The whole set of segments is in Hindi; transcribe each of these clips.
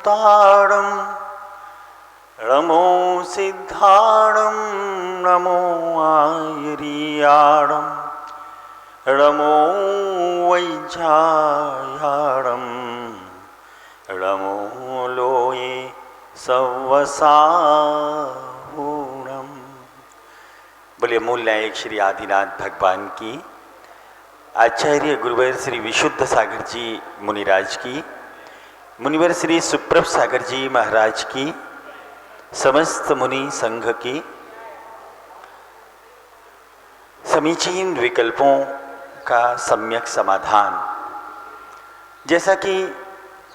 ताड़ं नमो सिद्धाणं नमो आयर्याणं नमो वैज्यायाणं नमो लोये सवसाहूणम्। बोलिए मूल न्यायिक श्री आदिनाथ भगवान की, आचार्य गुरुवर श्री विशुद्ध सागर जी मुनिराज की, मुनिवर श्री सुप्रभ सागर जी महाराज की, समस्त मुनि संघ की। समीचीन विकल्पों का सम्यक समाधान, जैसा कि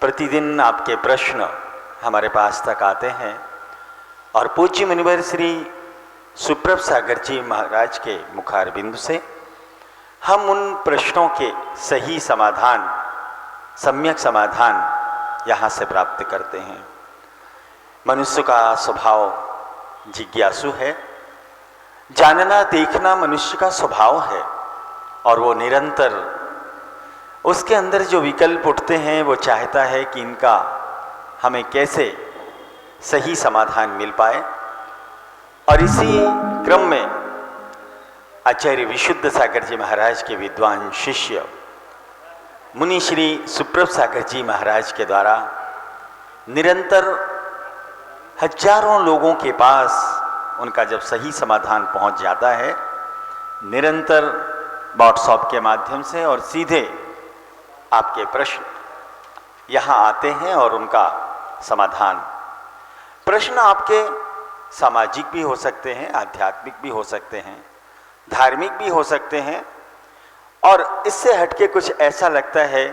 प्रतिदिन आपके प्रश्न हमारे पास तक आते हैं और पूज्य मुनिवर श्री सुप्रभ सागर जी महाराज के मुखारबिंद से हम उन प्रश्नों के सही समाधान, सम्यक समाधान यहाँ से प्राप्त करते हैं। मनुष्य का स्वभाव जिज्ञासु है, जानना देखना मनुष्य का स्वभाव है और वो निरंतर उसके अंदर जो विकल्प उठते हैं वो चाहता है कि इनका हमें कैसे सही समाधान मिल पाए। और इसी क्रम में आचार्य विशुद्ध सागर जी महाराज के विद्वान शिष्य मुनि श्री सुप्रभ सागर जी महाराज के द्वारा निरंतर हजारों लोगों के पास उनका जब सही समाधान पहुंच जाता है, निरंतर व्हाट्सएप के माध्यम से और सीधे आपके प्रश्न यहाँ आते हैं और उनका समाधान। प्रश्न आपके सामाजिक भी हो सकते हैं, आध्यात्मिक भी हो सकते हैं, धार्मिक भी हो सकते हैं, और इससे हटके कुछ ऐसा लगता है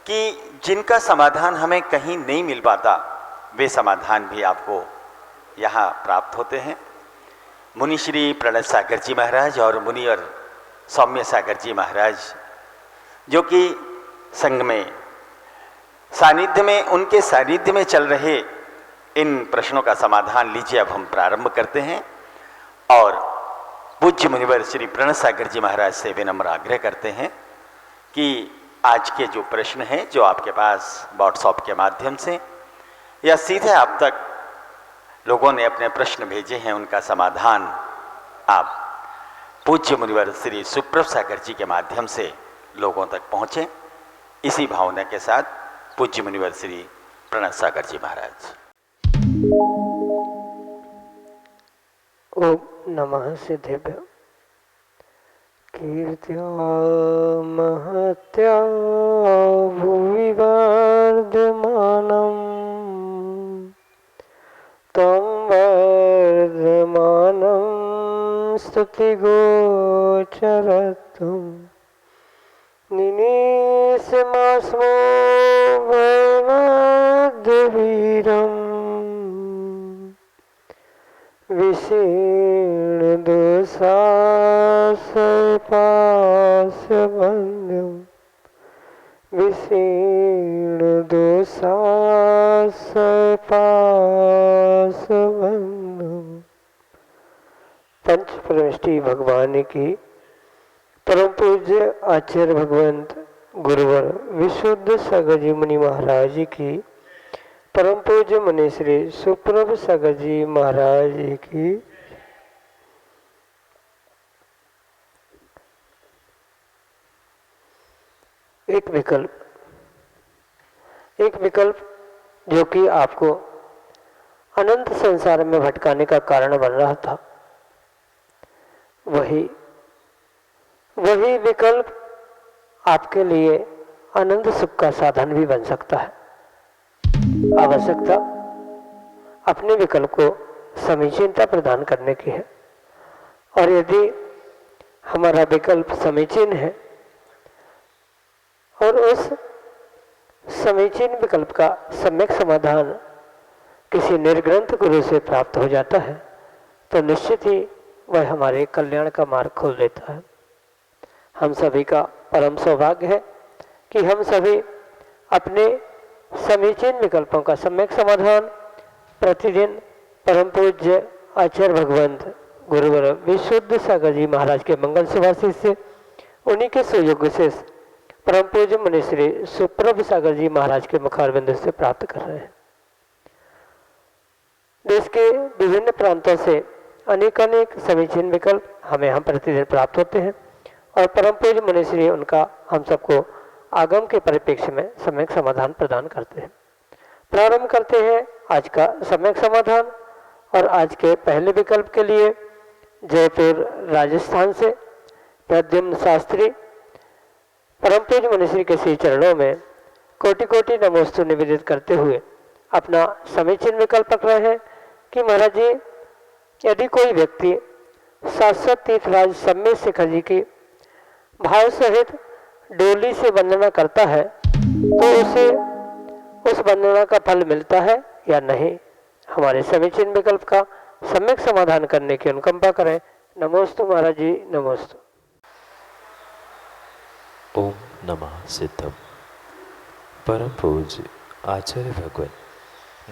कि जिनका समाधान हमें कहीं नहीं मिल पाता, वे समाधान भी आपको यहाँ प्राप्त होते हैं। मुनि श्री प्रणव सागर जी महाराज और मुनि और सौम्य सागर जी महाराज, जो कि संघ में सानिध्य में, उनके सानिध्य में चल रहे इन प्रश्नों का समाधान लीजिए अब हम प्रारंभ करते हैं। और पूज्य मुनिवर श्री प्रणव सागर जी महाराज से विनम्र आग्रह करते हैं कि आज के जो प्रश्न हैं, जो आपके पास व्हाट्सएप के माध्यम से या सीधे आप तक लोगों ने अपने प्रश्न भेजे हैं, उनका समाधान आप पूज्य मुनिवर श्री सुप्रभ सागर जी के माध्यम से लोगों तक पहुँचे। इसी भावना के साथ पूज्य मुनिवर श्री प्रणव सागर जी महाराज। ओम नमः सिद्धेभ्य। कीर्त्या महत्या भुवि वर्धमानम् तं वर्धमानं स्तुतिगोचरत्वं निनेशमास्मो वैमध्यवीरम् विषीर्णदोषास्यपास्यबन्धं विषीर्णदोषास्यपास्यबन्धं। पंच परमेष्टि भगवान की, परम पूज्य आचार्य भगवंत गुरुवर विशुद्ध सागर जी मुनि महाराज की, परम पूज्य मुनि श्री सुप्रभ सागर जी महाराज की। एक विकल्प जो कि आपको अनंत संसार में भटकाने का कारण बन रहा था, वही विकल्प आपके लिए आनंद सुख का साधन भी बन सकता है। आवश्यकता अपने विकल्प को समीचीनता प्रदान करने की है, और यदि हमारा विकल्प समीचीन है और उस समीचीन विकल्प का सम्यक समाधान किसी निर्ग्रंथ गुरु से प्राप्त हो जाता है, तो निश्चित ही वह हमारे कल्याण का मार्ग खोल देता है। हम सभी का परम सौभाग्य है कि हम सभी अपने समीचीन विकल्पों का सम्यक समाधान प्रतिदिन परम पूज्य आचार्य भगवंत गुरुवर विशुद्ध सागर जी महाराज के मंगल सुभाषित से, उन्हीं के सुयोग से परम पूज्य मुनि श्री सुप्रभ सागर जी महाराज के मुखारविंद से प्राप्त कर रहे हैं। देश के विभिन्न प्रांतों से अनेक समीचीन विकल्प हमें हम प्रतिदिन प्राप्त होते हैं और परम पूज्य मुनि श्री उनका हम सबको आगम के परिप्रेक्ष्य में सम्यक समाधान प्रदान करते हैं। प्रारंभ करते हैं आज का सम्यक समाधान और आज के पहले विकल्प के लिए जयपुर राजस्थान से प्रद्युम्न शास्त्री परम पूज्य मुनि श्री के श्री चरणों में कोटि कोटि नमोस्तु निवेदित करते हुए अपना समीचीन विकल्प रख रहे हैं कि महाराज जी, यदि कोई व्यक्ति शाश्वत तीर्थराज सम्मेद शिखर जी की भाव सहित डोली से वंदना करता है तो उसे उस वंदना का फल मिलता है या नहीं। हमारे समीचीन विकल्प का सम्यक समाधान करने की अनुकंपा करें। नमोस्तु महाराज जी, नमोस्तु। ओम नमः सिद्धम। परम पूज्य आचार्य भगवान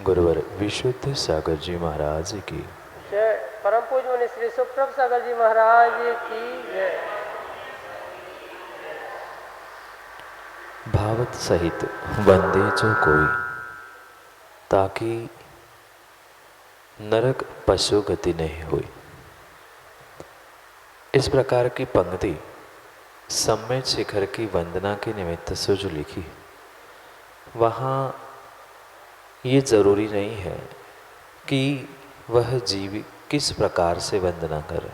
गुरुवर विशुद्ध सागर जी महाराज की जय। परम पूज्य मुनि श्री सुप्रभ सागर जी महाराज की जय। भावत सहित वंदे जो कोई, ताकि नरक पशु गति नहीं हुई। इस प्रकार की पंक्ति सम्मेद शिखर की वंदना के निमित्त से जो लिखी, वहाँ ये जरूरी नहीं है कि वह जीव किस प्रकार से वंदना करे।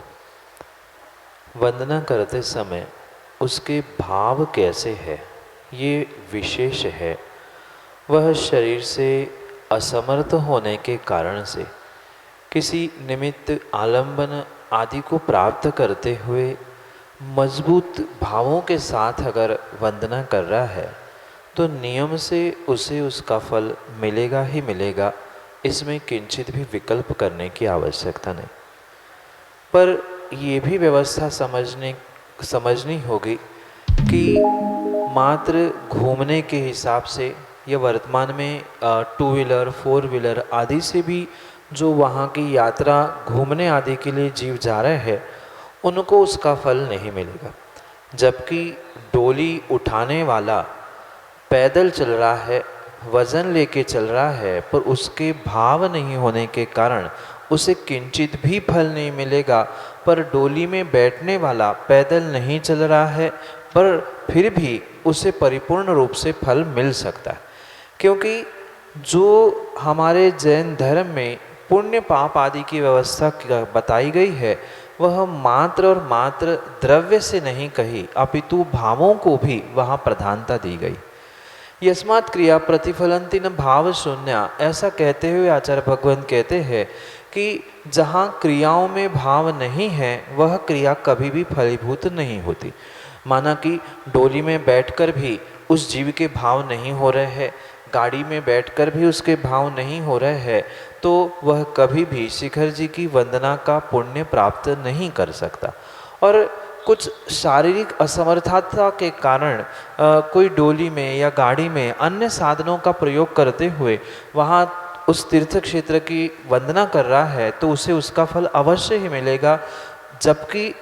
वंदना करते समय उसके भाव कैसे है ये विशेष है। वह शरीर से असमर्थ होने के कारण से किसी निमित्त आलंबन आदि को प्राप्त करते हुए मजबूत भावों के साथ अगर वंदना कर रहा है तो नियम से उसे उसका फल मिलेगा ही मिलेगा। इसमें किंचित भी विकल्प करने की आवश्यकता नहीं। पर ये भी व्यवस्था समझनी होगी कि मात्र घूमने के हिसाब से या वर्तमान में 2 व्हीलर 4 व्हीलर आदि से भी जो वहाँ की यात्रा घूमने आदि के लिए जीव जा रहे हैं उनको उसका फल नहीं मिलेगा। जबकि डोली उठाने वाला पैदल चल रहा है, वज़न लेके चल रहा है, पर उसके भाव नहीं होने के कारण उसे किंचित भी फल नहीं मिलेगा। पर डोली में बैठने वाला पैदल नहीं चल रहा है पर फिर भी उसे परिपूर्ण रूप से फल मिल सकता है। क्योंकि जो हमारे जैन धर्म में पुण्य पाप आदि की व्यवस्था बताई गई है वह मात्र और मात्र द्रव्य से नहीं कही, अपितु भावों को भी वहाँ प्रधानता दी गई। यस्मात् क्रिया प्रतिफलंति न भाव शून्या, ऐसा कहते हुए आचार्य भगवान कहते हैं कि जहाँ क्रियाओं में भाव नहीं है वह क्रिया कभी भी फलीभूत नहीं होती। माना कि डोली में बैठकर भी उस जीव के भाव नहीं हो रहे हैं, गाड़ी में बैठकर भी उसके भाव नहीं हो रहे हैं, तो वह कभी भी शिखर जी की वंदना का पुण्य प्राप्त नहीं कर सकता। और कुछ शारीरिक असमर्थता के कारण कोई डोली में या गाड़ी में अन्य साधनों का प्रयोग करते हुए वहाँ उस तीर्थ क्षेत्र की वंदना कर रहा है तो उसे उसका फल अवश्य ही मिलेगा। जबकि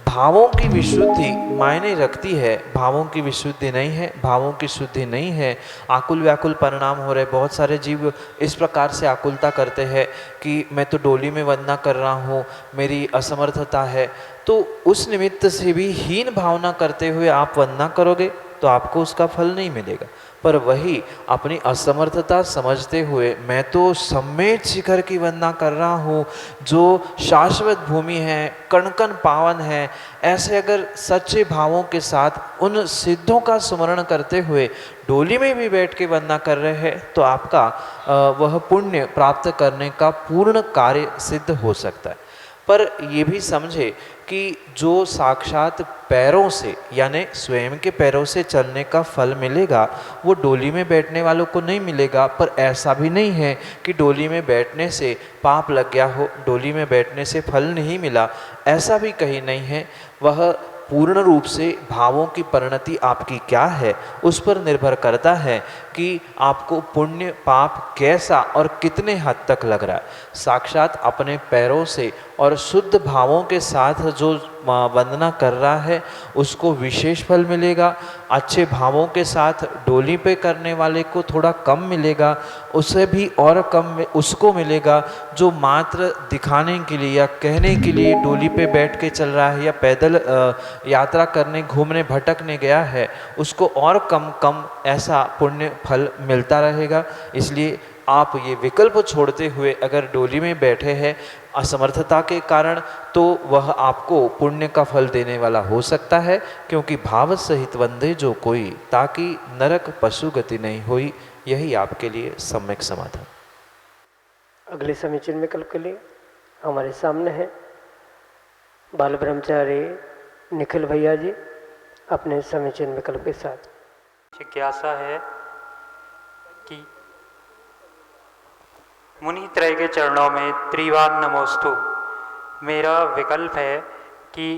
भावों की विशुद्धि मायने रखती है, भावों की विशुद्धि नहीं है, भावों की शुद्धि नहीं है, आकुल व्याकुल परिणाम हो रहे। बहुत सारे जीव इस प्रकार से आकुलता करते हैं कि मैं तो डोली में वंदना कर रहा हूँ, मेरी असमर्थता है, तो उस निमित्त से भी हीन भावना करते हुए आप वंदना करोगे तो आपको उसका फल नहीं मिलेगा। पर वही अपनी असमर्थता समझते हुए मैं तो सम्मेद शिखर की वंदना कर रहा हूँ जो शाश्वत भूमि है, कण कण पावन है, ऐसे अगर सच्चे भावों के साथ उन सिद्धों का स्मरण करते हुए डोली में भी बैठ के वंदना कर रहे हैं तो आपका वह पुण्य प्राप्त करने का पूर्ण कार्य सिद्ध हो सकता है। पर ये भी समझे कि जो साक्षात पैरों से यानी स्वयं के पैरों से चलने का फल मिलेगा वो डोली में बैठने वालों को नहीं मिलेगा। पर ऐसा भी नहीं है कि डोली में बैठने से पाप लग गया हो, डोली में बैठने से फल नहीं मिला, ऐसा भी कहीं नहीं है। वह पूर्ण रूप से भावों की परिणति आपकी क्या है उस पर निर्भर करता है कि आपको पुण्य पाप कैसा और कितने हद तक लग रहा है। साक्षात अपने पैरों से और शुद्ध भावों के साथ जो वंदना कर रहा है उसको विशेष फल मिलेगा। अच्छे भावों के साथ डोली पे करने वाले को थोड़ा कम मिलेगा, उसे भी और कम उसको मिलेगा जो मात्र दिखाने के लिए या कहने के लिए डोली पे बैठ के चल रहा है या पैदल यात्रा करने घूमने भटकने गया है, उसको और कम कम ऐसा पुण्य फल मिलता रहेगा। इसलिए आप ये विकल्प छोड़ते हुए अगर डोली में बैठे हैं असमर्थता के कारण, तो वह आपको पुण्य का फल देने वाला हो सकता है, क्योंकि भाव सहित वंदे जो कोई, ताकि नरक पशु गति नहीं हुई। यही आपके लिए सम्यक समाधान। अगले समीचीन विकल्प के लिए हमारे सामने है बाल ब्रह्मचारी निखिल भैया जी अपने समीचीन विकल्प के साथ। जिज्ञासा है कि मुनि त्रय के चरणों में त्रिवार नमोस्तु। मेरा विकल्प है कि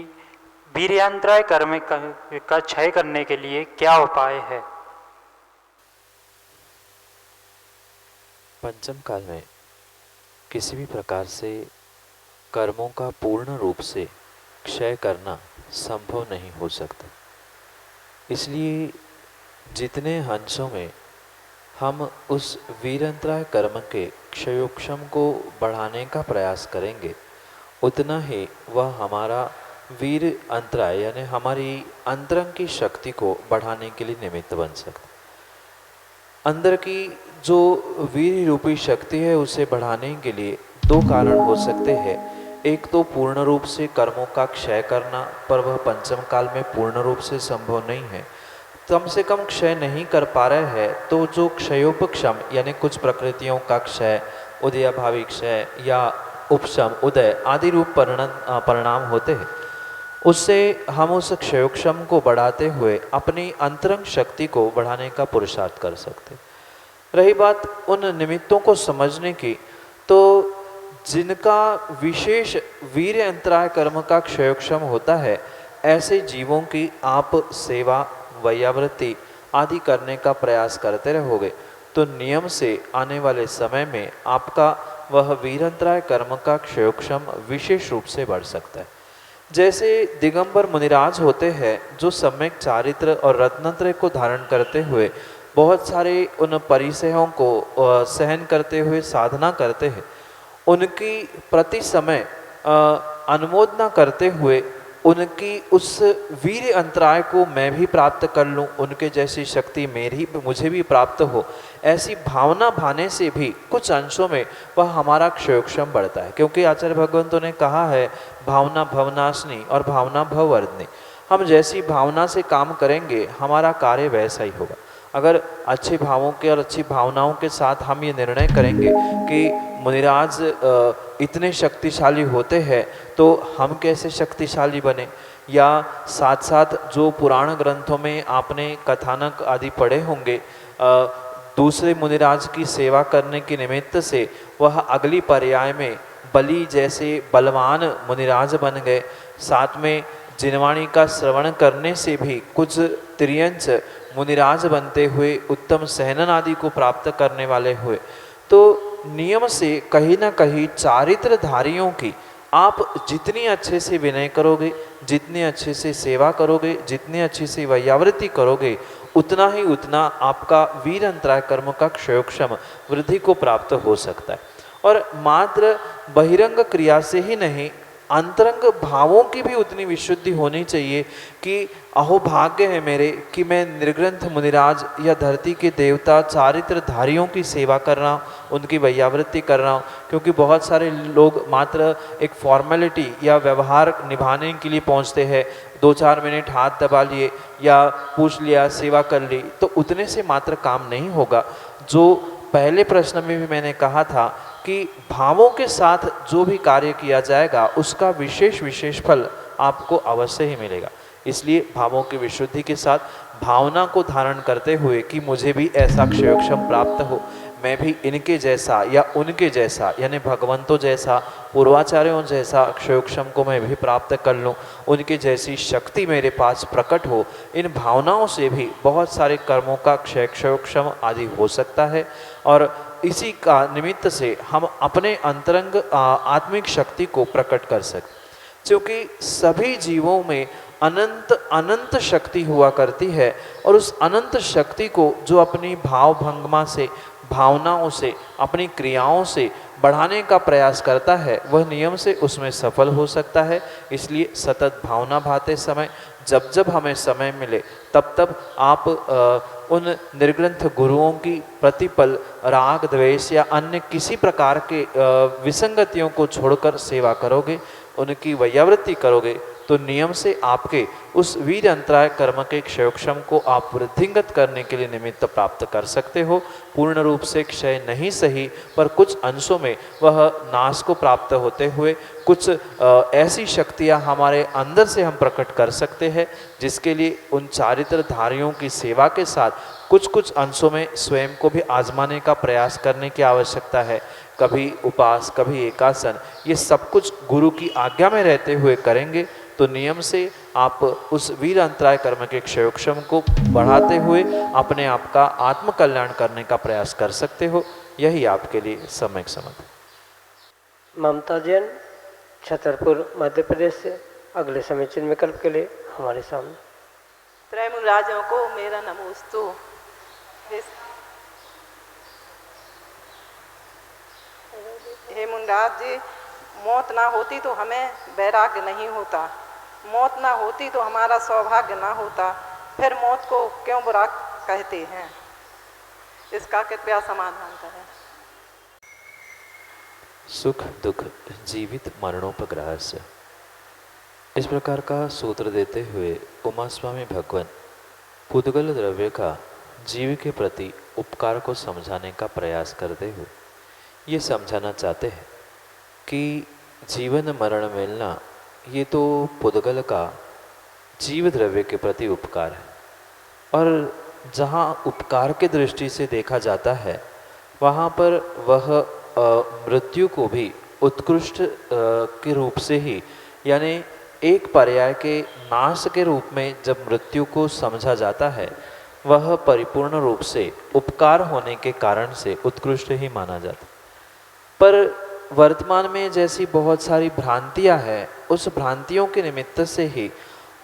वीर्यांतराय कर्म का क्षय करने के लिए क्या उपाय है। पंचम काल में किसी भी प्रकार से कर्मों का पूर्ण रूप से क्षय करना संभव नहीं हो सकता। इसलिए जितने अंशों में हम उस वीरंतराय कर्म के क्षयोक्षम को बढ़ाने का प्रयास करेंगे, उतना ही वह हमारा वीर अंतराय यानी हमारी अंतरंग की शक्ति को बढ़ाने के लिए निमित्त बन सकता। अंदर की जो वीर रूपी शक्ति है उसे बढ़ाने के लिए दो कारण हो सकते हैं। एक तो पूर्ण रूप से कर्मों का क्षय करना, पर वह पंचम काल में पूर्ण रूप से संभव नहीं है। कम से कम क्षय नहीं कर पा रहे हैं तो जो क्षयोपक्षम यानी कुछ प्रकृतियों का क्षय, उदयाभावी क्षय या उपशम उदय आदि रूप परिणाम होते हैं, उससे हम उस क्षयोक्षम को बढ़ाते हुए अपनी अंतरंग शक्ति को बढ़ाने का पुरुषार्थ कर सकते। रही बात उन निमित्तों को समझने की, तो जिनका विशेष वीर अंतराय कर्म का क्षयोक्षम होता है, ऐसे जीवों की आप सेवा वैयावृत्ति आदि करने का प्रयास करते रहोगे तो नियम से आने वाले समय में आपका वह वीरंतराय कर्म का क्षयोक्षम विशेष रूप से बढ़ सकता है। जैसे दिगंबर मुनिराज होते हैं जो सम्यक चारित्र और रत्नत्रय को धारण करते हुए बहुत सारे उन परिसयों को सहन करते हुए साधना करते हैं, उनकी प्रति समय अनुमोदना करते हुए उनकी उस वीर अंतराय को मैं भी प्राप्त कर लूँ, उनके जैसी शक्ति मुझे भी प्राप्त हो, ऐसी भावना भाने से भी कुछ अंशों में वह हमारा क्षयोक्षम बढ़ता है। क्योंकि आचार्य भगवंतों ने कहा है भावना भवनाशनी और भावना भववर्धनी। हम जैसी भावना से काम करेंगे हमारा कार्य वैसा ही होगा। अगर अच्छे भावों के और अच्छी भावनाओं के साथ हम ये निर्णय करेंगे कि मुनिराज इतने शक्तिशाली होते हैं तो हम कैसे शक्तिशाली बने, या साथ साथ जो पुराण ग्रंथों में आपने कथानक आदि पढ़े होंगे, दूसरे मुनिराज की सेवा करने के निमित्त से वह अगली पर्याय में बलि जैसे बलवान मुनिराज बन गए। साथ में जिनवाणी का श्रवण करने से भी कुछ त्रियंच मुनिराज बनते हुए उत्तम सहनन आदि को प्राप्त करने वाले हुए। तो नियम से कहीं ना कहीं चारित्रधारियों की आप जितनी अच्छे से विनय करोगे, जितने अच्छे से सेवा करोगे, जितने अच्छे से वैयावृत्ति करोगे, उतना ही उतना आपका वीर अंतराय कर्म का क्षयोक्षम वृद्धि को प्राप्त हो सकता है। और मात्र बहिरंग क्रिया से ही नहीं, अंतरंग भावों की भी उतनी विशुद्धि होनी चाहिए कि अहो भाग्य है मेरे कि मैं निर्ग्रंथ मुनिराज या धरती के देवता चारित्रधारियों की सेवा कर रहा हूँ, उनकी वैयावृत्ति कर रहा हूँ। क्योंकि बहुत सारे लोग मात्र एक फॉर्मेलिटी या व्यवहार निभाने के लिए पहुँचते हैं, 2-4 मिनट हाथ दबा लिए या पूछ लिया, सेवा कर ली, तो उतने से मात्र काम नहीं होगा। जो पहले प्रश्न में भी मैंने कहा था कि भावों के साथ जो भी कार्य किया जाएगा उसका विशेष फल आपको अवश्य ही मिलेगा। इसलिए भावों की विशुद्धि के साथ भावना को धारण करते हुए कि मुझे भी ऐसा क्षयोक्षम प्राप्त हो, मैं भी इनके जैसा या उनके जैसा यानी भगवंतों जैसा, पूर्वाचार्यों जैसा अक्षयोक्षम को मैं भी प्राप्त कर लूँ, उनकी जैसी शक्ति मेरे पास प्रकट हो। इन भावनाओं से भी बहुत सारे कर्मों का क्षयोक्षम आदि हो सकता है और इसी का निमित्त से हम अपने अंतरंग आत्मिक शक्ति को प्रकट कर सकते, क्योंकि सभी जीवों में अनंत अनंत शक्ति हुआ करती है और उस अनंत शक्ति को जो अपनी भाव भंगमा से, भावनाओं से, अपनी क्रियाओं से बढ़ाने का प्रयास करता है वह नियम से उसमें सफल हो सकता है। इसलिए सतत भावना भाते समय जब जब हमें समय मिले तब तब आप उन निर्ग्रंथ गुरुओं की प्रतिपल राग द्वेष या अन्य किसी प्रकार के विसंगतियों को छोड़कर सेवा करोगे, उनकी वैयावृत्ति करोगे तो नियम से आपके उस वीर अंतराय कर्म के क्षयोक्षम को आप वृद्धिंगत करने के लिए निमित्त प्राप्त कर सकते हो। पूर्ण रूप से क्षय नहीं सही पर कुछ अंशों में वह नाश को प्राप्त होते हुए कुछ ऐसी शक्तियाँ हमारे अंदर से हम प्रकट कर सकते हैं जिसके लिए उन चारित्रधारियों की सेवा के साथ कुछ कुछ अंशों में स्वयं को भी आजमाने का प्रयास करने की आवश्यकता है। कभी उपास, कभी एकासन, ये सब कुछ गुरु की आज्ञा में रहते हुए करेंगे तो नियम से आप उस वीर अंतराय कर्म के क्षयोक्षम को बढ़ाते हुए अपने आप का आत्म कल्याण करने का प्रयास कर सकते हो। यही आपके लिए सम्यक समझ। ममता जैन, छतरपुर, मध्य प्रदेश से अगले समीचीन विकल्प के लिए हमारे सामने। त्रैमुराजों को मेरा नमोस्तु। हे मुंडाज जी, मौत ना होती तो हमें वैराग्य नहीं होता, मौत ना होती तो हमारा सौभाग्य ना होता, फिर मौत को क्यों बुरा कहते हैं, इसका कृपया समाधान करें। सुख दुख जीवित मरणोपग्रह से, इस प्रकार का सूत्र देते हुए उमा स्वामी भगवान पुद्गल द्रव्य का जीव के प्रति उपकार को समझाने का प्रयास करते हुए ये समझाना चाहते हैं कि जीवन मरण मिलना ये तो पुद्गल का जीव द्रव्य के प्रति उपकार है और जहाँ उपकार के दृष्टि से देखा जाता है वहाँ पर वह मृत्यु को भी उत्कृष्ट के रूप से ही यानी एक पर्याय के नाश के रूप में जब मृत्यु को समझा जाता है वह परिपूर्ण रूप से उपकार होने के कारण से उत्कृष्ट ही माना जाता। पर वर्तमान में जैसी बहुत सारी भ्रांतियां हैं, उस भ्रांतियों के निमित्त से ही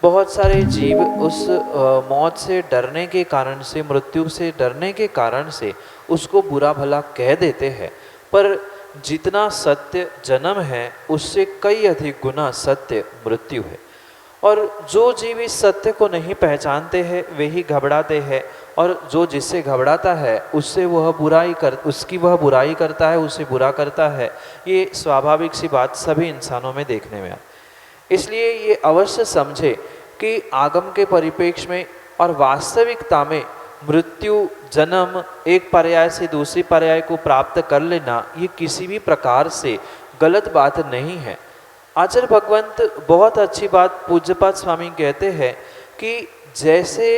बहुत सारे जीव उस मौत से डरने के कारण से, मृत्यु से डरने के कारण से उसको बुरा भला कह देते हैं। पर जितना सत्य जन्म है उससे कई अधिक गुना सत्य मृत्यु है और जो जीव इस सत्य को नहीं पहचानते हैं वे ही घबराते हैं और जो जिससे घबराता है उससे वह उसकी वह बुराई करता है, उसे बुरा करता है। ये स्वाभाविक सी बात सभी इंसानों में देखने में आती। इसलिए ये अवश्य समझे कि आगम के परिप्रेक्ष्य में और वास्तविकता में मृत्यु, जन्म, एक पर्याय से दूसरी पर्याय को प्राप्त कर लेना ये किसी भी प्रकार से गलत बात नहीं है। आचार्य भगवंत बहुत अच्छी बात पूज्यपाद स्वामी कहते हैं कि जैसे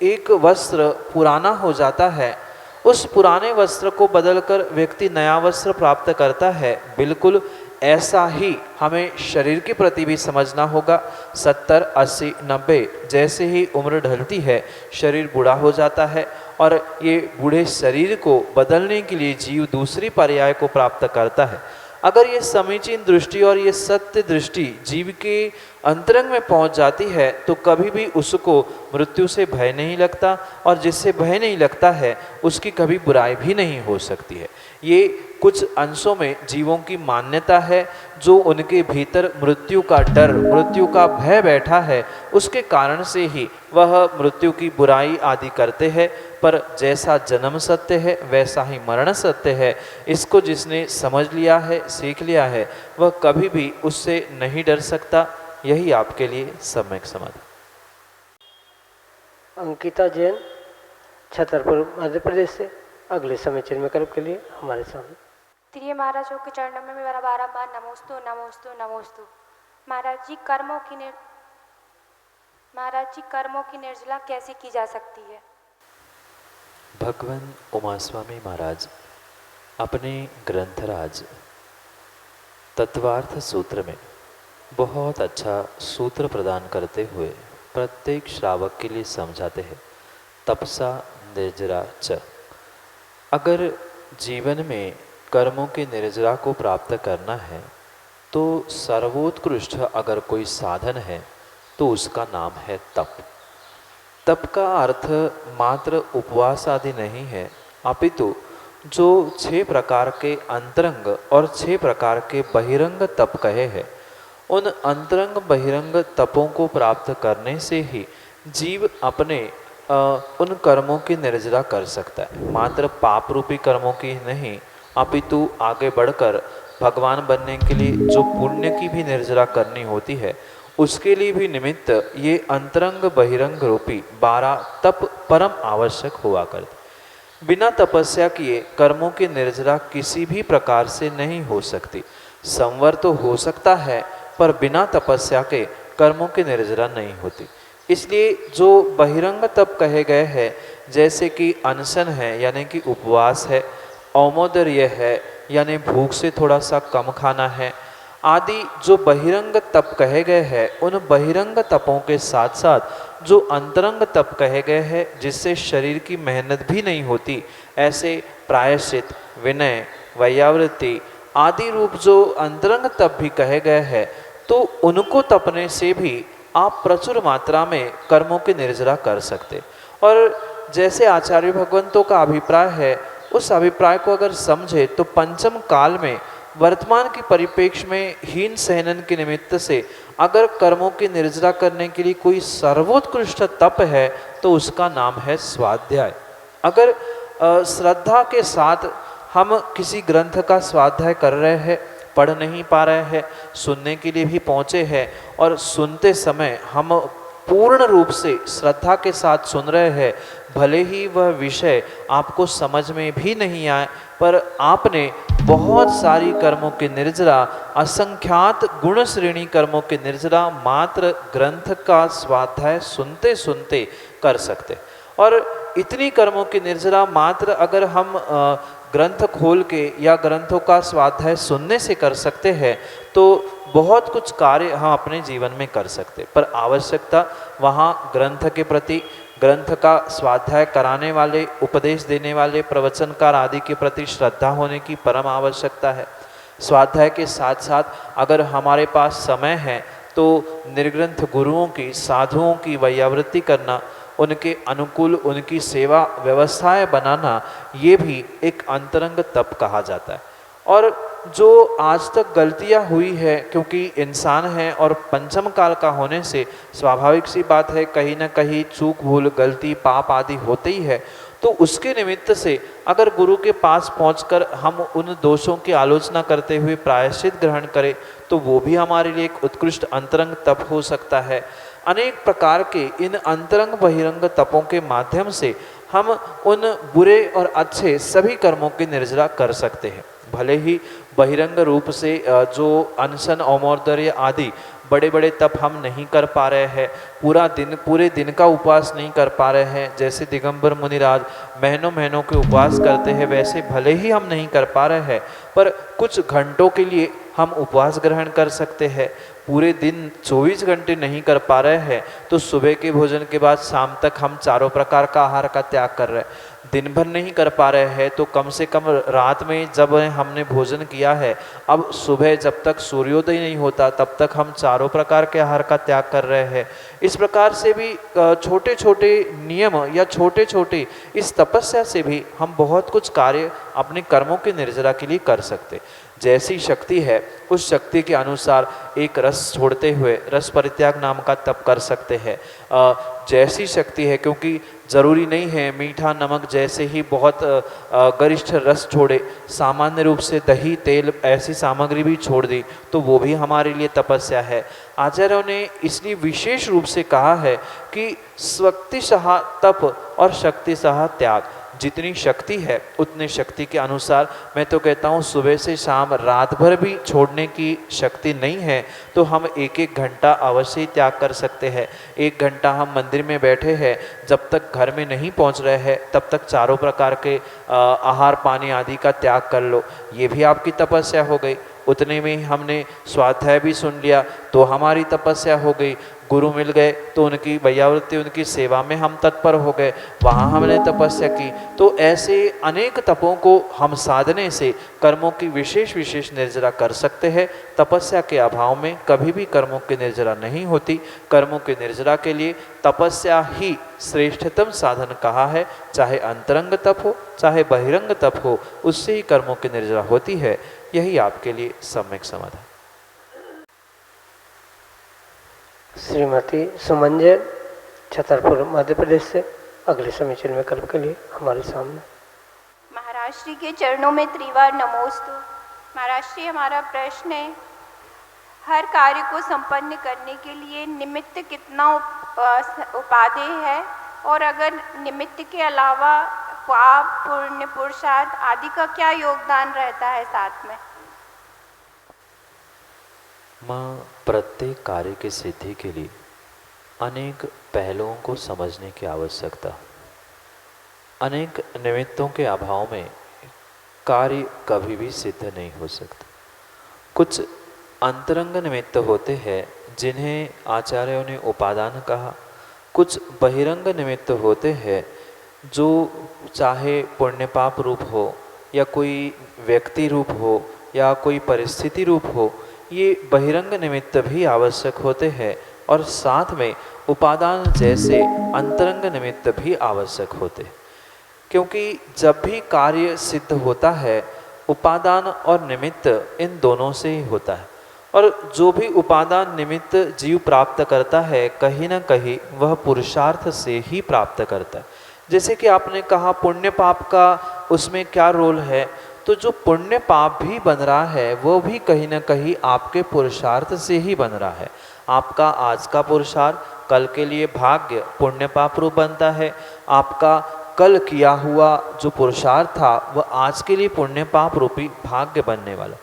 एक वस्त्र पुराना हो जाता है, उस पुराने वस्त्र को बदलकर व्यक्ति नया वस्त्र प्राप्त करता है, बिल्कुल ऐसा ही हमें शरीर के प्रति भी समझना होगा। 70, 80, 90 जैसे ही उम्र ढलती है शरीर बूढ़ा हो जाता है और ये बूढ़े शरीर को बदलने के लिए जीव दूसरी पर्याय को प्राप्त करता है। अगर ये समीचीन दृष्टि और ये सत्य दृष्टि जीव के अंतरंग में पहुंच जाती है तो कभी भी उसको मृत्यु से भय नहीं लगता और जिससे भय नहीं लगता है उसकी कभी बुराई भी नहीं हो सकती है। ये कुछ अंशों में जीवों की मान्यता है जो उनके भीतर मृत्यु का डर, मृत्यु का भय बैठा है, उसके कारण से ही वह मृत्यु की बुराई आदि करते हैं। पर जैसा जन्म सत्य है वैसा ही मरण सत्य है। इसको जिसने समझ लिया है, सीख लिया है, वह कभी भी उससे नहीं डर सकता। यही आपके लिए सम्यक समाधान। अंकिता जैन, छतरपुर, मध्य प्रदेश से अगले समीचीन विकल्प के लिए हमारे सामने। प्रिय महाराजों के चरणों में मेरा बारंबार नमोस्तु नमोस्तु नमोस्तु। महाराज जी, कर्मों की निर्जला कैसे की जा सकती है? भगवान उमा स्वामी महाराज अपने ग्रंथराज तत्वार्थ सूत्र में बहुत अच्छा सूत्र प्रदान करते हुए प्रत्येक श्रावक के लिए समझाते हैं, तपसा निर्जरा च। अगर जीवन में कर्मों की निर्जरा को प्राप्त करना है तो सर्वोत्कृष्ट अगर कोई साधन है तो उसका नाम है तप। तप का अर्थ मात्र उपवास आदि नहीं है, अपितु जो 6 प्रकार के अंतरंग और 6 प्रकार के बहिरंग तप कहे हैं, उन अंतरंग बहिरंग तपों को प्राप्त करने से ही जीव अपने उन कर्मों की निर्जरा कर सकता है। मात्र पाप रूपी कर्मों की नहीं, अपितु आगे बढ़कर भगवान बनने के लिए जो पुण्य की भी निर्जरा करनी होती है, उसके लिए भी निमित्त ये अंतरंग बहिरंग रूपी 12 तप परम आवश्यक हुआ करते। बिना तपस्या किए कर्मों की निर्जरा किसी भी प्रकार से नहीं हो सकती। संवर तो हो सकता है, पर बिना तपस्या के कर्मों की निर्जरा नहीं होती। इसलिए जो बहिरंग तप कहे गए हैं, जैसे कि अनशन है यानी कि उपवास है, औमोदर्य है यानी भूख से थोड़ा सा कम खाना है, आदि जो बहिरंग तप कहे गए हैं, उन बहिरंग तपों के साथ साथ जो अंतरंग तप कहे गए हैं, जिससे शरीर की मेहनत भी नहीं होती, ऐसे प्रायश्चित, विनय, वैयावृत्ति आदि रूप जो अंतरंग तप भी कहे गए हैं, तो उनको तपने से भी आप प्रचुर मात्रा में कर्मों की निर्जरा कर सकते। और जैसे आचार्य भगवंतों का अभिप्राय है, उस अभिप्राय को अगर समझे तो पंचम काल में वर्तमान की परिप्रेक्ष्य में हीन सहनन के निमित्त से अगर कर्मों की निर्जरा करने के लिए कोई सर्वोत्कृष्ट तप है तो उसका नाम है स्वाध्याय। अगर श्रद्धा के साथ हम किसी ग्रंथ का स्वाध्याय कर रहे हैं, पढ़ नहीं पा रहे हैं, सुनने के लिए भी पहुँचे हैं, और सुनते समय हम पूर्ण रूप से श्रद्धा के साथ सुन रहे हैं, भले ही वह विषय आपको समझ में भी नहीं आए, पर आपने बहुत सारी कर्मों की निर्जरा, असंख्यात गुण श्रेणी कर्मों की निर्जरा मात्र ग्रंथ का स्वाध्याय सुनते सुनते कर सकते। और इतनी कर्मों की निर्जरा मात्र अगर हम ग्रंथ खोल के या ग्रंथों का स्वाध्याय सुनने से कर सकते हैं तो बहुत कुछ कार्य हम अपने जीवन में कर सकते। पर आवश्यकता वहाँ ग्रंथ के प्रति, ग्रंथ का स्वाध्याय कराने वाले, उपदेश देने वाले प्रवचनकार आदि के प्रति श्रद्धा होने की परम आवश्यकता है। स्वाध्याय के साथ साथ अगर हमारे पास समय है तो निर्ग्रंथ गुरुओं की, साधुओं की वैयावृत्ति करना, उनके अनुकूल उनकी सेवा व्यवस्थाएं बनाना, ये भी एक अंतरंग तप कहा जाता है। और जो आज तक गलतियां हुई है, क्योंकि इंसान है और पंचम काल का होने से स्वाभाविक सी बात है, कहीं ना कहीं चूक भूल गलती पाप आदि होते ही है, तो उसके निमित्त से अगर गुरु के पास पहुंचकर हम उन दोषों की आलोचना करते हुए प्रायश्चित ग्रहण करें तो वो भी हमारे लिए एक उत्कृष्ट अंतरंग तप हो सकता है। अनेक प्रकार के इन अंतरंग बहिरंग तपों के माध्यम से हम उन बुरे और अच्छे सभी कर्मों की निर्जरा कर सकते हैं। भले ही बहिरंग रूप से जो अनशन, औमोदर्य आदि बड़े बड़े तप हम नहीं कर पा रहे हैं, पूरे दिन का उपवास नहीं कर पा रहे हैं, जैसे दिगंबर मुनिराज महीनों महीनों के उपवास करते हैं, वैसे भले ही हम नहीं कर पा रहे हैं, पर कुछ घंटों के लिए हम उपवास ग्रहण कर सकते हैं। पूरे दिन 24 घंटे नहीं कर पा रहे हैं तो सुबह के भोजन के बाद शाम तक हम चारों प्रकार का आहार का त्याग कर रहे हैं। दिन भर नहीं कर पा रहे हैं तो कम से कम रात में जब हमने भोजन किया है, अब सुबह जब तक सूर्योदय नहीं होता तब तक हम चारों प्रकार के आहार का त्याग कर रहे हैं। इस प्रकार से भी छोटे छोटे नियम या छोटे छोटे इस तपस्या से भी हम बहुत कुछ कार्य अपने कर्मों की निर्जरा के लिए कर सकते। जैसी शक्ति है उस शक्ति के अनुसार एक रस छोड़ते हुए रस परित्याग नाम का तप कर सकते हैं। जैसी शक्ति है, क्योंकि ज़रूरी नहीं है मीठा नमक जैसे ही बहुत गरिष्ठ रस छोड़े, सामान्य रूप से दही तेल ऐसी सामग्री भी छोड़ दी तो वो भी हमारे लिए तपस्या है। आचार्यों ने इसलिए विशेष रूप से कहा है कि स्वक्तिशः तप और शक्तिशः त्याग, जितनी शक्ति है उतनी शक्ति के अनुसार, मैं तो कहता हूँ सुबह से शाम रात भर भी छोड़ने की शक्ति नहीं है तो हम एक एक घंटा अवश्य ही त्याग कर सकते हैं। 1 घंटा हम मंदिर में बैठे हैं, जब तक घर में नहीं पहुँच रहे हैं तब तक चारों प्रकार के आहार पानी आदि का त्याग कर लो, ये भी आपकी तपस्या हो गई। उतने में ही हमने स्वाध्याय भी सुन लिया तो हमारी तपस्या हो गई। गुरु मिल गए तो उनकी वैयावृत्ति, उनकी सेवा में हम तत्पर हो गए, वहाँ हमने तपस्या की। तो ऐसे अनेक तपों को हम साधने से कर्मों की विशेष विशेष निर्जरा कर सकते हैं। तपस्या के अभाव में कभी भी कर्मों की निर्जरा नहीं होती। कर्मों की निर्जरा के लिए तपस्या ही श्रेष्ठतम साधन कहा है। चाहे अंतरंग तप हो चाहे बहिरंग तप हो, उससे ही कर्मों की निर्जरा होती है। यही आपके लिए सम्यक समाधान। श्रीमती सुमंजय छतरपुर मध्य प्रदेश से अगले समीचीन विकल्प के लिए हमारे सामने। महाराज श्री के चरणों में त्रिवार नमोस्तु। महाराज श्री, हमारा प्रश्न है, हर कार्य को संपन्न करने के लिए निमित्त कितना उपादेय है, और अगर निमित्त के अलावा पाप पुण्य पुरुषार्थ आदि का क्या योगदान रहता है साथ में? माँ, प्रत्येक कार्य की सिद्धि के लिए अनेक पहलुओं को समझने की आवश्यकता। अनेक निमित्तों के अभाव में कार्य कभी भी सिद्ध नहीं हो सकता। कुछ अंतरंग निमित्त होते हैं जिन्हें आचार्यों ने उपादान कहा, कुछ बहिरंग निमित्त होते हैं जो चाहे पुण्य पाप रूप हो या कोई व्यक्ति रूप हो या कोई परिस्थिति रूप हो, ये बहिरंग निमित्त भी आवश्यक होते हैं और साथ में उपादान जैसे अंतरंग निमित्त भी आवश्यक होते हैं। क्योंकि जब भी कार्य सिद्ध होता है उपादान और निमित्त इन दोनों से ही होता है, और जो भी उपादान निमित्त जीव प्राप्त करता है कहीं ना कहीं वह पुरुषार्थ से ही प्राप्त करता है। जैसे कि आपने कहा पुण्य पाप का उसमें क्या रोल है, तो जो पुण्य पाप भी बन रहा है वो भी कहीं ना कहीं आपके पुरुषार्थ से ही बन रहा है। आपका आज का पुरुषार्थ कल के लिए भाग्य पुण्य पाप रूप बनता है। आपका कल किया हुआ जो पुरुषार्थ था वह आज के लिए पुण्य पाप रूपी भाग्य बनने वाला।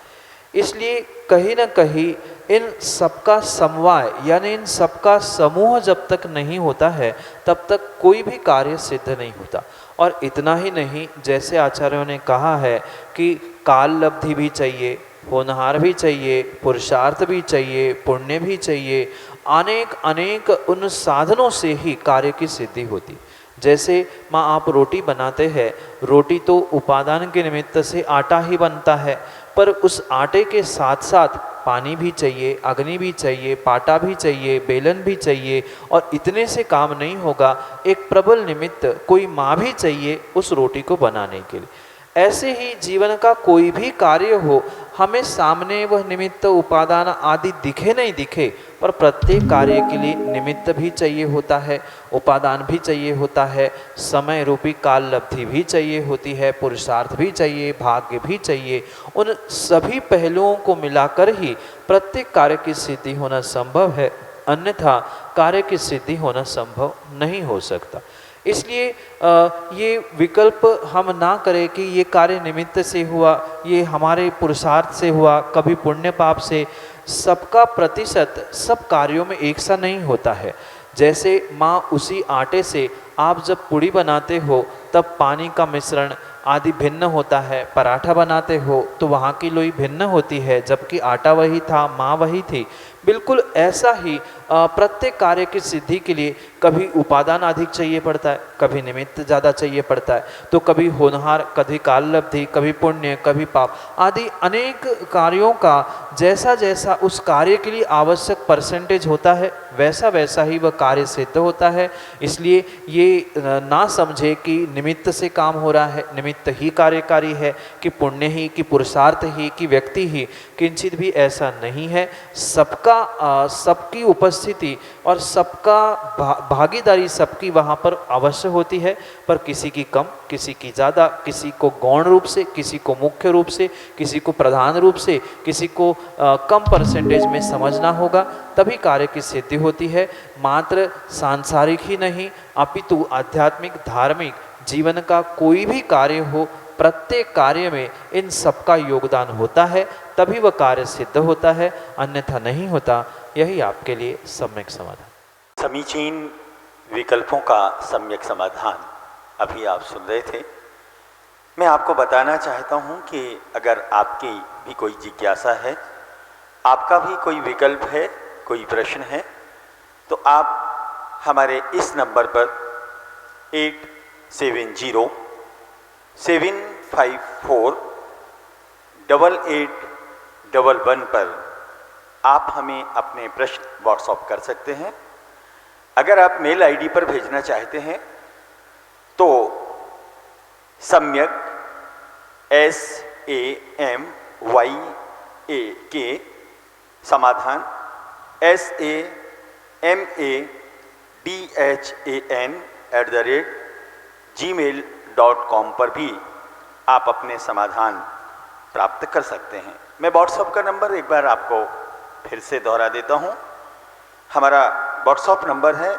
इसलिए कहीं ना कहीं इन सबका समवाय यानी इन सबका समूह जब तक नहीं होता है तब तक कोई भी कार्य सिद्ध नहीं होता। और इतना ही नहीं, जैसे आचार्यों ने कहा है कि काल लब्धि भी चाहिए, होनहार भी चाहिए, पुरुषार्थ भी चाहिए, पुण्य भी चाहिए, अनेक अनेक उन साधनों से ही कार्य की सिद्धि होती। जैसे माँ आप रोटी बनाते हैं, रोटी तो उपादान के निमित्त से आटा ही बनता है, पर उस आटे के साथ साथ पानी भी चाहिए, अग्नि भी चाहिए, पाटा भी चाहिए, बेलन भी चाहिए, और इतने से काम नहीं होगा, एक प्रबल निमित्त कोई माँ भी चाहिए उस रोटी को बनाने के लिए। ऐसे ही जीवन का कोई भी कार्य हो, हमें सामने वह निमित्त उपादान आदि दिखे नहीं दिखे, पर प्रत्येक कार्य के लिए निमित्त भी चाहिए होता है, उपादान भी चाहिए होता है, समय रूपी काल लब्धि भी चाहिए होती है, पुरुषार्थ भी चाहिए, भाग्य भी चाहिए। उन सभी पहलुओं को मिलाकर ही प्रत्येक कार्य की सिद्धि होना संभव है, अन्यथा कार्य की सिद्धि होना संभव नहीं हो सकता। इसलिए ये विकल्प हम ना करें कि ये कार्य निमित्त से हुआ, ये हमारे पुरुषार्थ से हुआ, कभी पुण्य पाप से। सबका प्रतिशत सब कार्यों में एक सा नहीं होता है। जैसे माँ उसी आटे से आप जब पूड़ी बनाते हो तब पानी का मिश्रण आदि भिन्न होता है, पराठा बनाते हो तो वहाँ की लोई भिन्न होती है, जबकि आटा वही था, माँ वही थी। बिल्कुल ऐसा ही प्रत्येक कार्य की सिद्धि के लिए कभी उपादान अधिक चाहिए पड़ता है, कभी निमित्त ज़्यादा चाहिए पड़ता है, तो कभी होनहार, कभी काल लब्धि, कभी पुण्य, कभी पाप आदि अनेक कार्यों का जैसा जैसा उस कार्य के लिए आवश्यक परसेंटेज होता है वैसा वैसा ही वह कार्य सिद्ध होता है। इसलिए ये ना समझे कि निमित्त से काम हो रहा है, निमित्त ही कार्यकारी है, कि पुण्य ही, कि पुरुषार्थ ही, कि व्यक्ति ही, किंचित भी ऐसा नहीं है। सबकी उपस्थिति और सबका भागीदारी सबकी वहाँ पर अवश्य होती है, पर किसी की कम, किसी की ज़्यादा, किसी को गौण रूप से, किसी को मुख्य रूप से, किसी को प्रधान रूप से, किसी को कम परसेंटेज में समझना होगा, तभी कार्य की सिद्धि होती है। मात्र सांसारिक ही नहीं अपितु आध्यात्मिक, धार्मिक जीवन का कोई भी कार्य हो, प्रत्येक कार्य में इन सबका योगदान होता है, तभी वह कार्य सिद्ध होता है, अन्यथा नहीं होता। यही आपके लिए सम्यक समाधान। समीचीन विकल्पों का सम्यक समाधान अभी आप सुन रहे थे। मैं आपको बताना चाहता हूं कि अगर आपकी भी कोई जिज्ञासा है, आपका भी कोई विकल्प है, कोई प्रश्न है, तो आप हमारे इस नंबर पर 8707548811 पर आप हमें अपने प्रश्न व्हाट्सएप कर सकते हैं। अगर आप मेल आईडी पर भेजना चाहते हैं तो सम्यक SAMYAK समाधान SAMADHAN@gmail.com पर भी आप अपने समाधान प्राप्त कर सकते हैं। मैं व्हाट्सएप का नंबर एक बार आपको फिर से दोहरा देता हूं। हमारा व्हाट्सएप नंबर है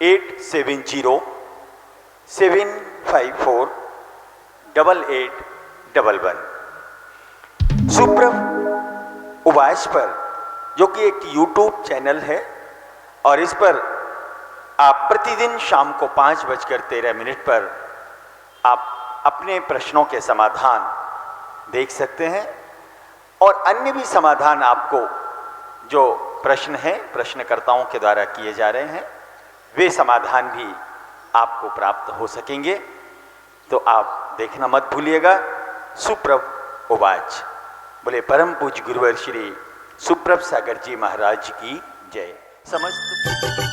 8707548811। सुप्रभ उवाच पर, जो कि एक यूट्यूब चैनल है, और इस पर आप प्रतिदिन शाम को 5:13 पर आप अपने प्रश्नों के समाधान देख सकते हैं। और अन्य भी समाधान आपको जो प्रश्न हैं प्रश्नकर्ताओं के द्वारा किए जा रहे हैं, वे समाधान भी आपको प्राप्त हो सकेंगे। तो आप देखना मत भूलिएगा। सुप्रभ उवाच। बोले परम पूज्य गुरुवर श्री सुप्रभ सागर जी महाराज की जय। समस्त